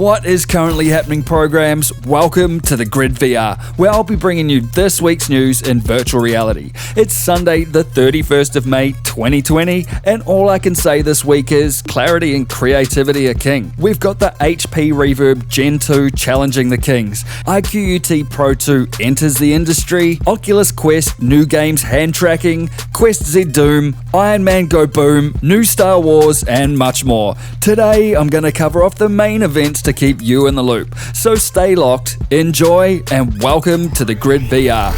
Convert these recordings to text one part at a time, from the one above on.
What is currently happening, programs? Welcome to the Grid VR, where I'll be bringing you this week's news in virtual reality. It's Sunday, the 31st of May, 2020, and all I can say this week is clarity and creativity are king. We've got the HP Reverb Gen 2 challenging the kings. iQUT Pro 2 enters the industry. Oculus Quest, new games hand tracking. Quest Z Doom, Iron Man Go Boom, new Star Wars, and much more. Today, I'm going to cover off the main events to keep you in the loop. So stay locked, enjoy, and welcome to the Grid VR.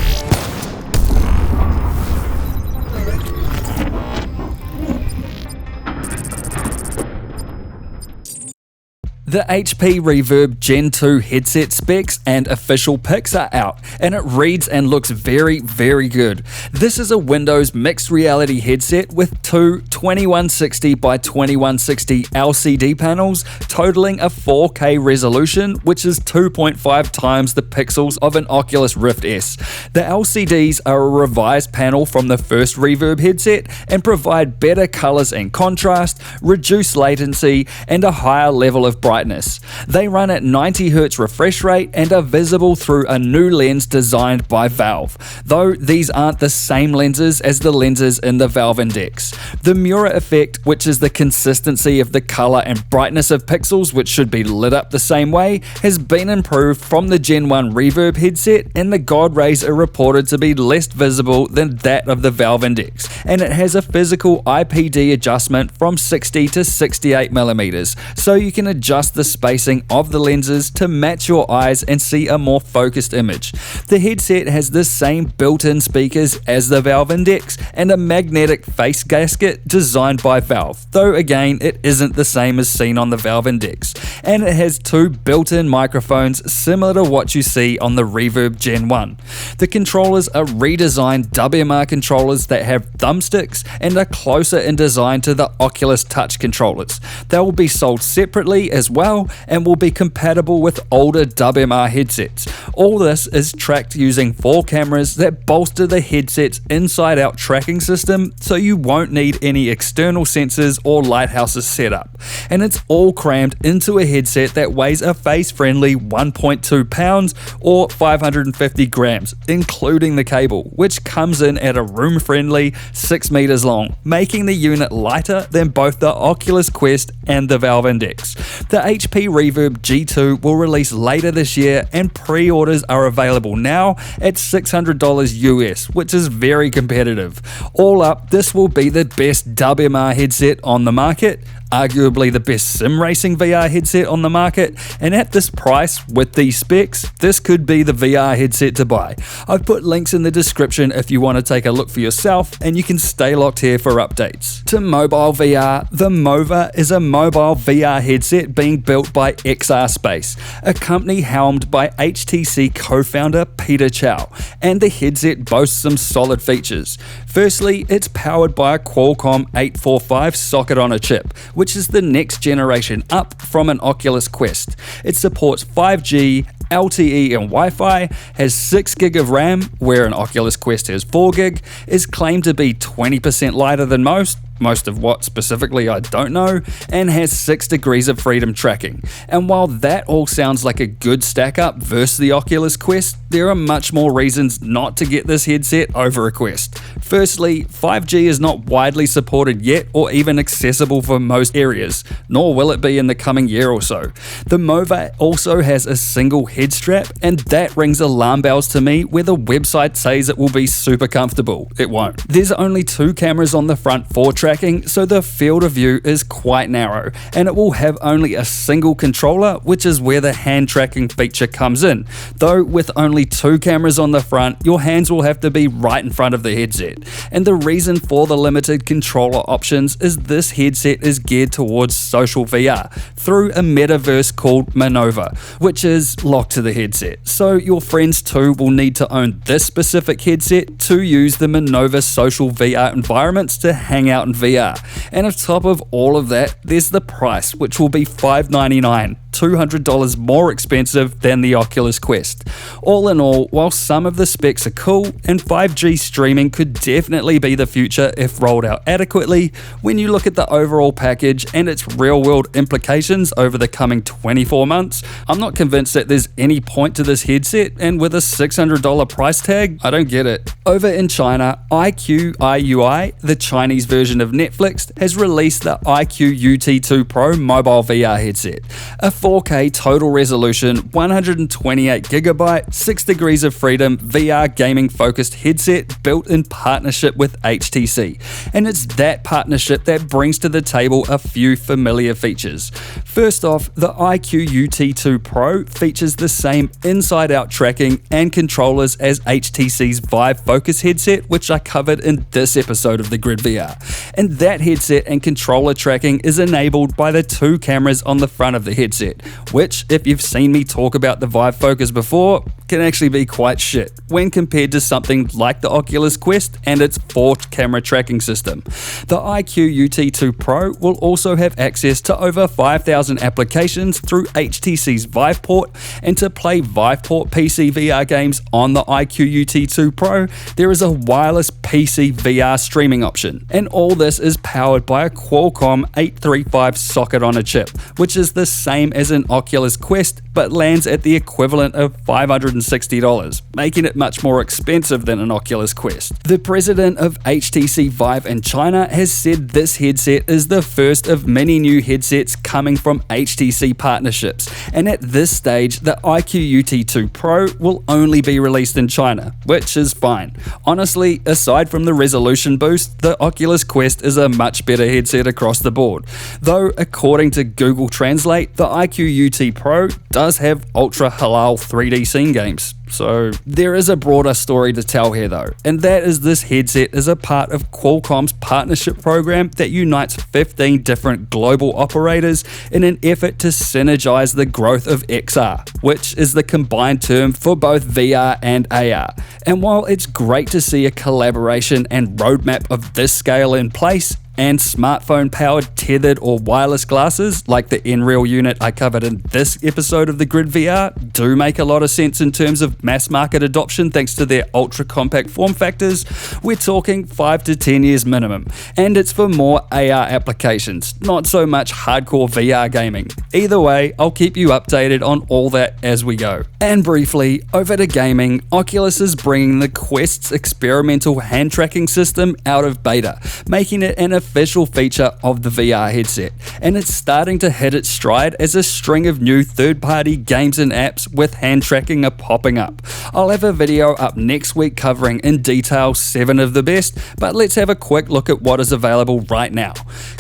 The HP Reverb Gen 2 headset specs and official pics are out, and it reads and looks very, very good. This is a Windows mixed reality headset with two 2160 by 2160 LCD panels, totaling a 4K resolution, which is 2.5 times the pixels of an Oculus Rift S. The LCDs are a revised panel from the first Reverb headset and provide better colors and contrast, reduced latency, and a higher level of brightness. They run at 90Hz refresh rate and are visible through a new lens designed by Valve, though these aren't the same lenses as the lenses in the Valve Index. The mirror effect, which is the consistency of the color and brightness of pixels which should be lit up the same way, has been improved from the Gen 1 Reverb headset, and the God rays are reported to be less visible than that of the Valve Index, and it has a physical IPD adjustment from 60 to 68mm, so you can adjust the spacing of the lenses to match your eyes and see a more focused image. The headset has the same built-in speakers as the Valve Index and a magnetic face gasket designed by Valve, though again it isn't the same as seen on the Valve Index, and it has two built-in microphones similar to what you see on the Reverb Gen 1. The controllers are redesigned WMR controllers that have thumbsticks and are closer in design to the Oculus Touch controllers. They will be sold separately as well and will be compatible with older WMR headsets. All this is tracked using 4 cameras that bolster the headset's inside-out tracking system, so you won't need any external sensors or lighthouses set up. And it's all crammed into a headset that weighs a face-friendly 1.2 pounds or 550 grams, including the cable, which comes in at a room-friendly 6 meters long, making the unit lighter than both the Oculus Quest and the Valve Index. The HP Reverb G2 will release later this year, and pre-orders are available now at $600 US, which is very competitive. All up, this will be the best WMR headset on the market, arguably the best sim racing VR headset on the market, and at this price, with these specs, this could be the VR headset to buy. I've put links in the description if you want to take a look for yourself, and you can stay locked here for updates. To mobile VR, the MOVA is a mobile VR headset being built by XRSpace, a company helmed by HTC co-founder Peter Chow, and the headset boasts some solid features. Firstly, it's powered by a Qualcomm 845 socket on a chip, which is the next generation up from an Oculus Quest. It supports 5G, LTE and Wi-Fi, has 6GB of RAM, where an Oculus Quest has 4GB, is claimed to be 20% lighter than most of what specifically I don't know, and has 6 degrees of freedom tracking. And while that all sounds like a good stack up versus the Oculus Quest, there are much more reasons not to get this headset over a Quest. Firstly, 5G is not widely supported yet or even accessible for most areas, nor will it be in the coming year or so. The MOVA also has a single head strap, and that rings alarm bells to me where the website says it will be super comfortable. It won't. There's only 2 cameras on the front for tracking, so the field of view is quite narrow, and it will have only a single controller, which is where the hand tracking feature comes in. Though with only 2 cameras on the front, your hands will have to be right in front of the headset. And the reason for the limited controller options is this headset is geared towards social VR through a metaverse called MOVA, which is locked to the headset. So your friends too will need to own this specific headset to use the MOVA social VR environments to hang out and VR. And on top of all of that, there's the price, which will be $599, $200 more expensive than the Oculus Quest. All in all, while some of the specs are cool, and 5G streaming could definitely be the future if rolled out adequately, when you look at the overall package and its real-world implications over the coming 24 months, I'm not convinced that there's any point to this headset, and with a $600 price tag, I don't get it. Over in China, iQIUI, the Chinese version of Netflix, has released the iQUT 2 Pro mobile VR headset. A 4K total resolution, 128GB, 6 degrees of freedom VR gaming focused headset built in partnership with HTC. And it's that partnership that brings to the table a few familiar features. First off, the iQUT 2 Pro features the same inside-out tracking and controllers as HTC's Vive Focus headset, which I covered in this episode of the Grid VR. And that headset and controller tracking is enabled by the 2 cameras on the front of the headset, which, if you've seen me talk about the Vive Focus before, can actually be quite shit when compared to something like the Oculus Quest and its 4 camera tracking system. The iQUT 2 Pro will also have access to over 5,000 applications through HTC's VivePort, and to play VivePort PC VR games on the iQUT 2 Pro, there is a wireless PC VR streaming option. And all this is powered by a Qualcomm 835 socket on a chip, which is the same as an Oculus Quest but lands at the equivalent of $560, making it much more expensive than an Oculus Quest. The president of HTC Vive in China has said this headset is the first of many new headsets coming from HTC partnerships, and at this stage the iQUT 2 Pro will only be released in China, which is fine. Honestly, aside from the resolution boost, the Oculus Quest is a much better headset across the board, though according to Google Translate, the iQUT Pro does have ultra halal 3D scene games. So there is a broader story to tell here though, and that is this headset is a part of Qualcomm's partnership program that unites 15 different global operators in an effort to synergize the growth of XR, which is the combined term for both VR and AR. And while it's great to see a collaboration and roadmap of this scale in place, and smartphone-powered tethered or wireless glasses like the Nreal unit I covered in this episode of the Grid VR do make a lot of sense in terms of mass market adoption thanks to their ultra-compact form factors, we're talking 5 to 10 years minimum, and it's for more AR applications, not so much hardcore VR gaming. Either way, I'll keep you updated on all that as we go. And briefly, over to gaming, Oculus is bringing the Quest's experimental hand tracking system out of beta, making it an official feature of the VR headset, and it's starting to hit its stride as a string of new third-party games and apps with hand tracking are popping up. I'll have a video up next week covering in detail 7 of the best, but let's have a quick look at what is available right now.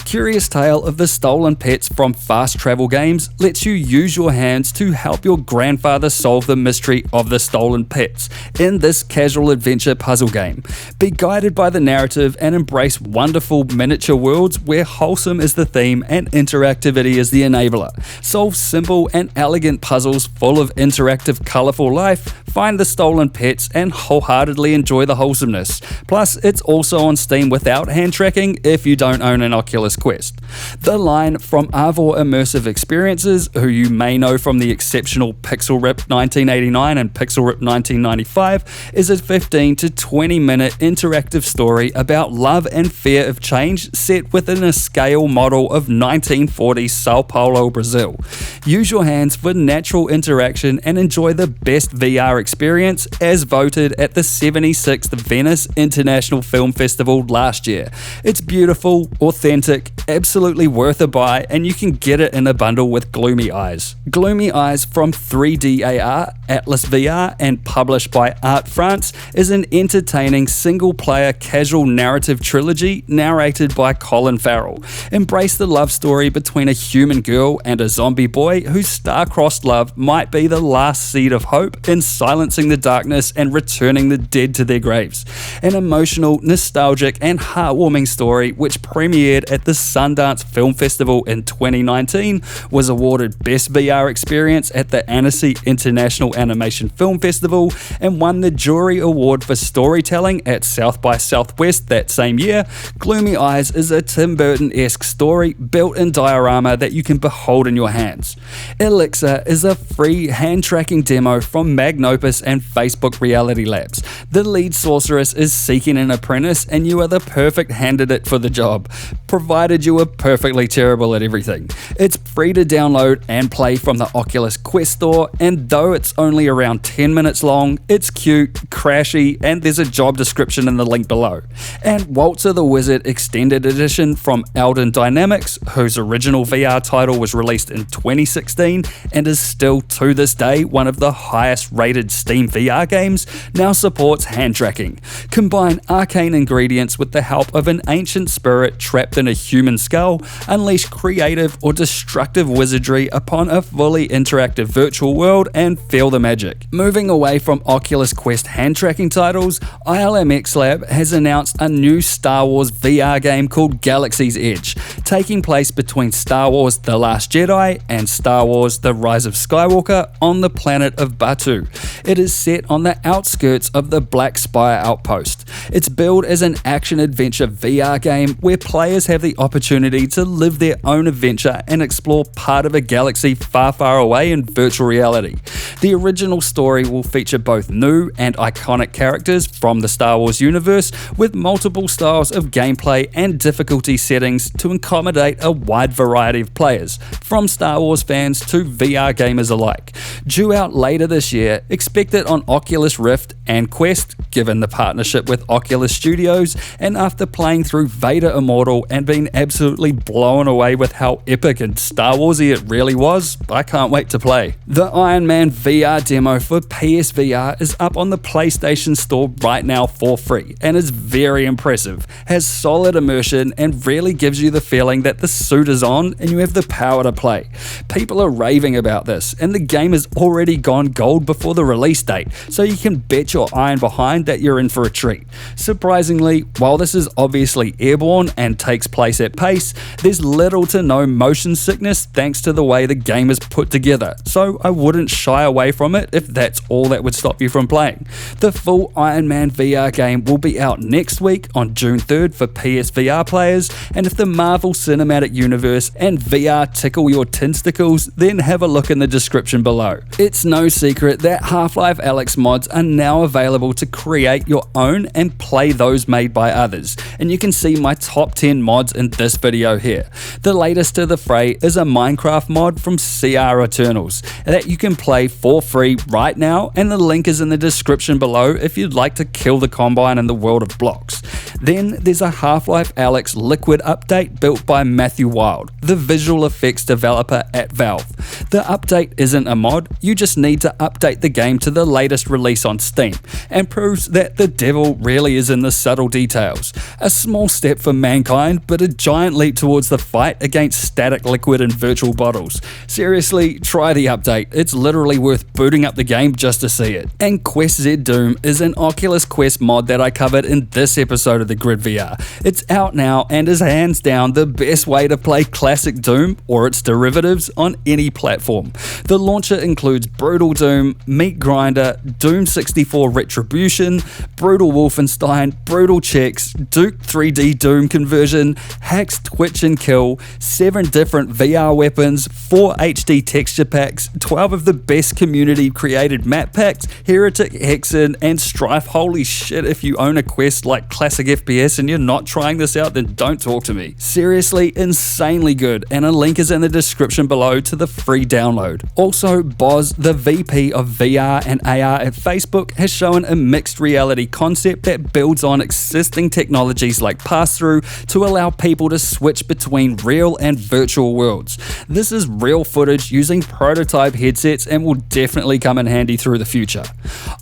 Curious Tale of the Stolen Pets from Fast Travel Games lets you use your hands to help your grandfather solve the mystery of the stolen pets in this casual adventure puzzle game. Be guided by the narrative and embrace wonderful miniature worlds where wholesome is the theme and interactivity is the enabler. Solve simple and elegant puzzles full of interactive, colourful life, find the stolen pets, and wholeheartedly enjoy the wholesomeness. Plus, it's also on Steam without hand tracking if you don't own an Oculus Quest. The line from Arvor Immersive Experiences, who you may know from the exceptional Pixel Rip 1989 and Pixel Rip 1995, is a 15 to 20 minute interactive story about love and fear of change set within a scale model of 1940s Sao Paulo, Brazil. Use your hands for natural interaction and enjoy the best VR experience as voted at the 76th Venice International Film Festival last year. It's beautiful, authentic, absolutely worth a buy, and you can get it in a bundle with Gloomy Eyes. Gloomy Eyes from 3DAR, Atlas VR, and published by Art France is an entertaining single-player casual narrative trilogy narrated by Colin Farrell. Embrace the love story between a human girl and a zombie boy whose star-crossed love might be the last seed of hope in silencing the darkness and returning the dead to their graves. An emotional, nostalgic, and heartwarming story which premiered at the Sundance Film Festival in 2019, was awarded Best VR Experience at the Annecy International Animation Film Festival, and won the Jury Award for Storytelling at South by Southwest that same year. Gloomy Eyes Eyes is a Tim Burton-esque story built in diorama that you can behold in your hands. Elixir is a free hand-tracking demo from Magnopus and Facebook Reality Labs. The lead sorceress is seeking an apprentice and you are the perfect candidate for the job, provided you are perfectly terrible at everything. It's free to download and play from the Oculus Quest store, and though it's only around 10 minutes long, it's cute, crashy, and there's a job description in the link below. And Walter the Wizard Extended Edition from Eldon Dynamics, whose original VR title was released in 2016 and is still to this day one of the highest rated Steam VR games, now supports hand tracking. Combine arcane ingredients with the help of an ancient spirit trapped in a human skull, unleash creative or destructive wizardry upon a fully interactive virtual world, and feel the magic. Moving away from Oculus Quest hand tracking titles, ILMX Lab has announced a new Star Wars VR game called Galaxy's Edge, taking place between Star Wars The Last Jedi and Star Wars The Rise of Skywalker on the planet of Batuu. It is set on the outskirts of the Black Spire outpost. It's billed as an action-adventure VR game where players have the opportunity to live their own adventure and explore part of a galaxy far, far away in virtual reality. The original story will feature both new and iconic characters from the Star Wars universe, with multiple styles of gameplay and difficulty settings to accommodate a wide variety of players, from Star Wars fans to VR gamers alike. Due out later this year, expect it on Oculus Rift and Quest, given the partnership with Oculus Studios, and after playing through Vader Immortal and being absolutely blown away with how epic and Star Warsy it really was, I can't wait to play. The Iron Man VR demo for PSVR is up on the PlayStation Store right now for free and is very impressive, has solid immersion and really gives you the feeling that the suit is on and you have the power to play. People are raving about this and the game has already gone gold before the release date, so you can bet your iron behind that you're in for a treat. Surprisingly, while this is obviously airborne and takes place at pace, there's little to no motion sickness thanks to the way the game is put together, so I wouldn't shy away from it if that's all that would stop you from playing. The full Iron Man VR game will be out next week on June 3rd for PSVR players, and if the Marvel Cinematic Universe and VR tickle your tinsticles, then have a look in the description below. It's no secret that Half-Life Alyx mods are now available to create your own and play those made by others, and you can see my top 10 mods in this video here. The latest to the fray is a Minecraft mod from CR Eternals that you can play for free right now, and the link is in the description below if you'd like to kill the Combine in the world of blocks. Then there's a Half-Life Alyx Liquid update built by Matthew Wild, the visual effects developer at Valve. The update isn't a mod, you just need to update the game to the latest release on Steam, and proves that the devil really is in the subtle details. A small step for mankind, but a giant leap towards the fight against static liquid and virtual bottles. Seriously, try the update, it's literally worth booting up the game just to see it. And Quest Z Doom is an Oculus Quest mod that I covered in this episode of the Grid VR. It's out now and is hands down the best way to play classic Doom or its derivatives on any platform. The launcher includes Brutal Doom, Meat Grinder, Doom 64 Retribution, Brutal Wolfenstein, Brutal Checks, Duke 3D Doom conversion, Hacks Twitch and Kill, 7 different VR weapons, 4 HD texture packs, 12 of the best community created map packs, Heretic, Hexen, and Strife. Holy shit, if you own a Quest like classic FPS and you're not trying this out, then don't talk to me. Seriously, insanely good, and a link is in the description below to the free download. Also, Boz, the VP of VR and AR at Facebook, has shown a mixed reality concept that builds on existing technologies like pass-through to allow people to switch between real and virtual worlds. This is real footage using prototype headsets and will definitely come in handy through the future.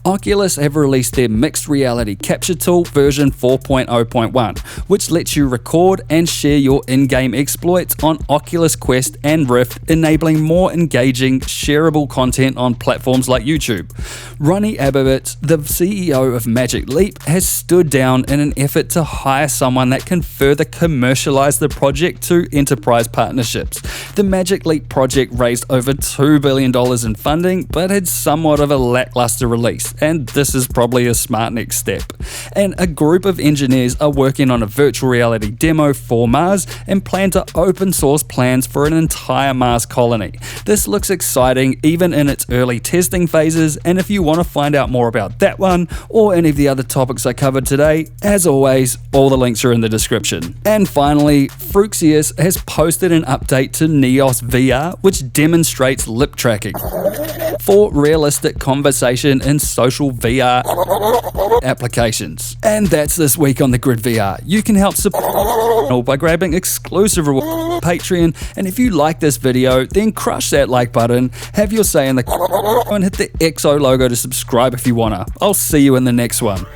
Oculus have released their mixed reality capture tool version 4.0.1, which lets you record and share your in-game exploits on Oculus Quest and Rift, enabling more engaging, shareable content on platforms like YouTube. Ronnie Abovitz, the CEO of Magic Leap, has stood down in an effort to hire someone that can further commercialize the project to enterprise partnerships. The Magic Leap project raised over $2 billion in funding, but had somewhat of a lackluster release, and this is probably a smart next step. And a group of engineers engineers are working on a virtual reality demo for Mars and plan to open source plans for an entire Mars colony. This looks exciting even in its early testing phases, and if you want to find out more about that one or any of the other topics I covered today, as always, all the links are in the description. And finally, Fruxius has posted an update to Neos VR which demonstrates lip tracking for realistic conversation in social VR applications. And that's this week on the Grid VR. You can help support by grabbing exclusive rewards on Patreon, and if you like this video, then crush that like button, have your say in the and hit the XO logo to subscribe if you wanna. I'll see you in the next one.